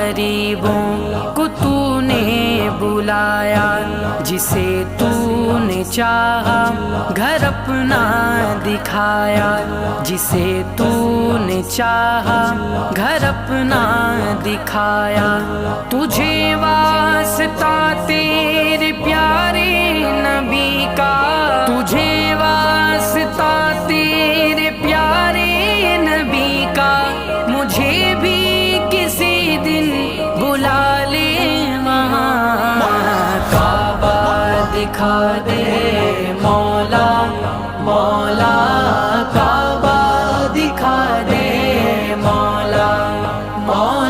गरीबों को तूने बुलाया, जिसे तूने चाहा घर अपना दिखाया, जिसे तूने चाहा घर अपना दिखाया। तुझे वास्ता तेरे प्यारे नबी का, तुझे वास्ता तेरे प्यारे नबी का, मुझे भी किसी दिन बुला ले वहाँ। काबा दिखा दे मौला, मौला काबा दिखा दे मौला, मौला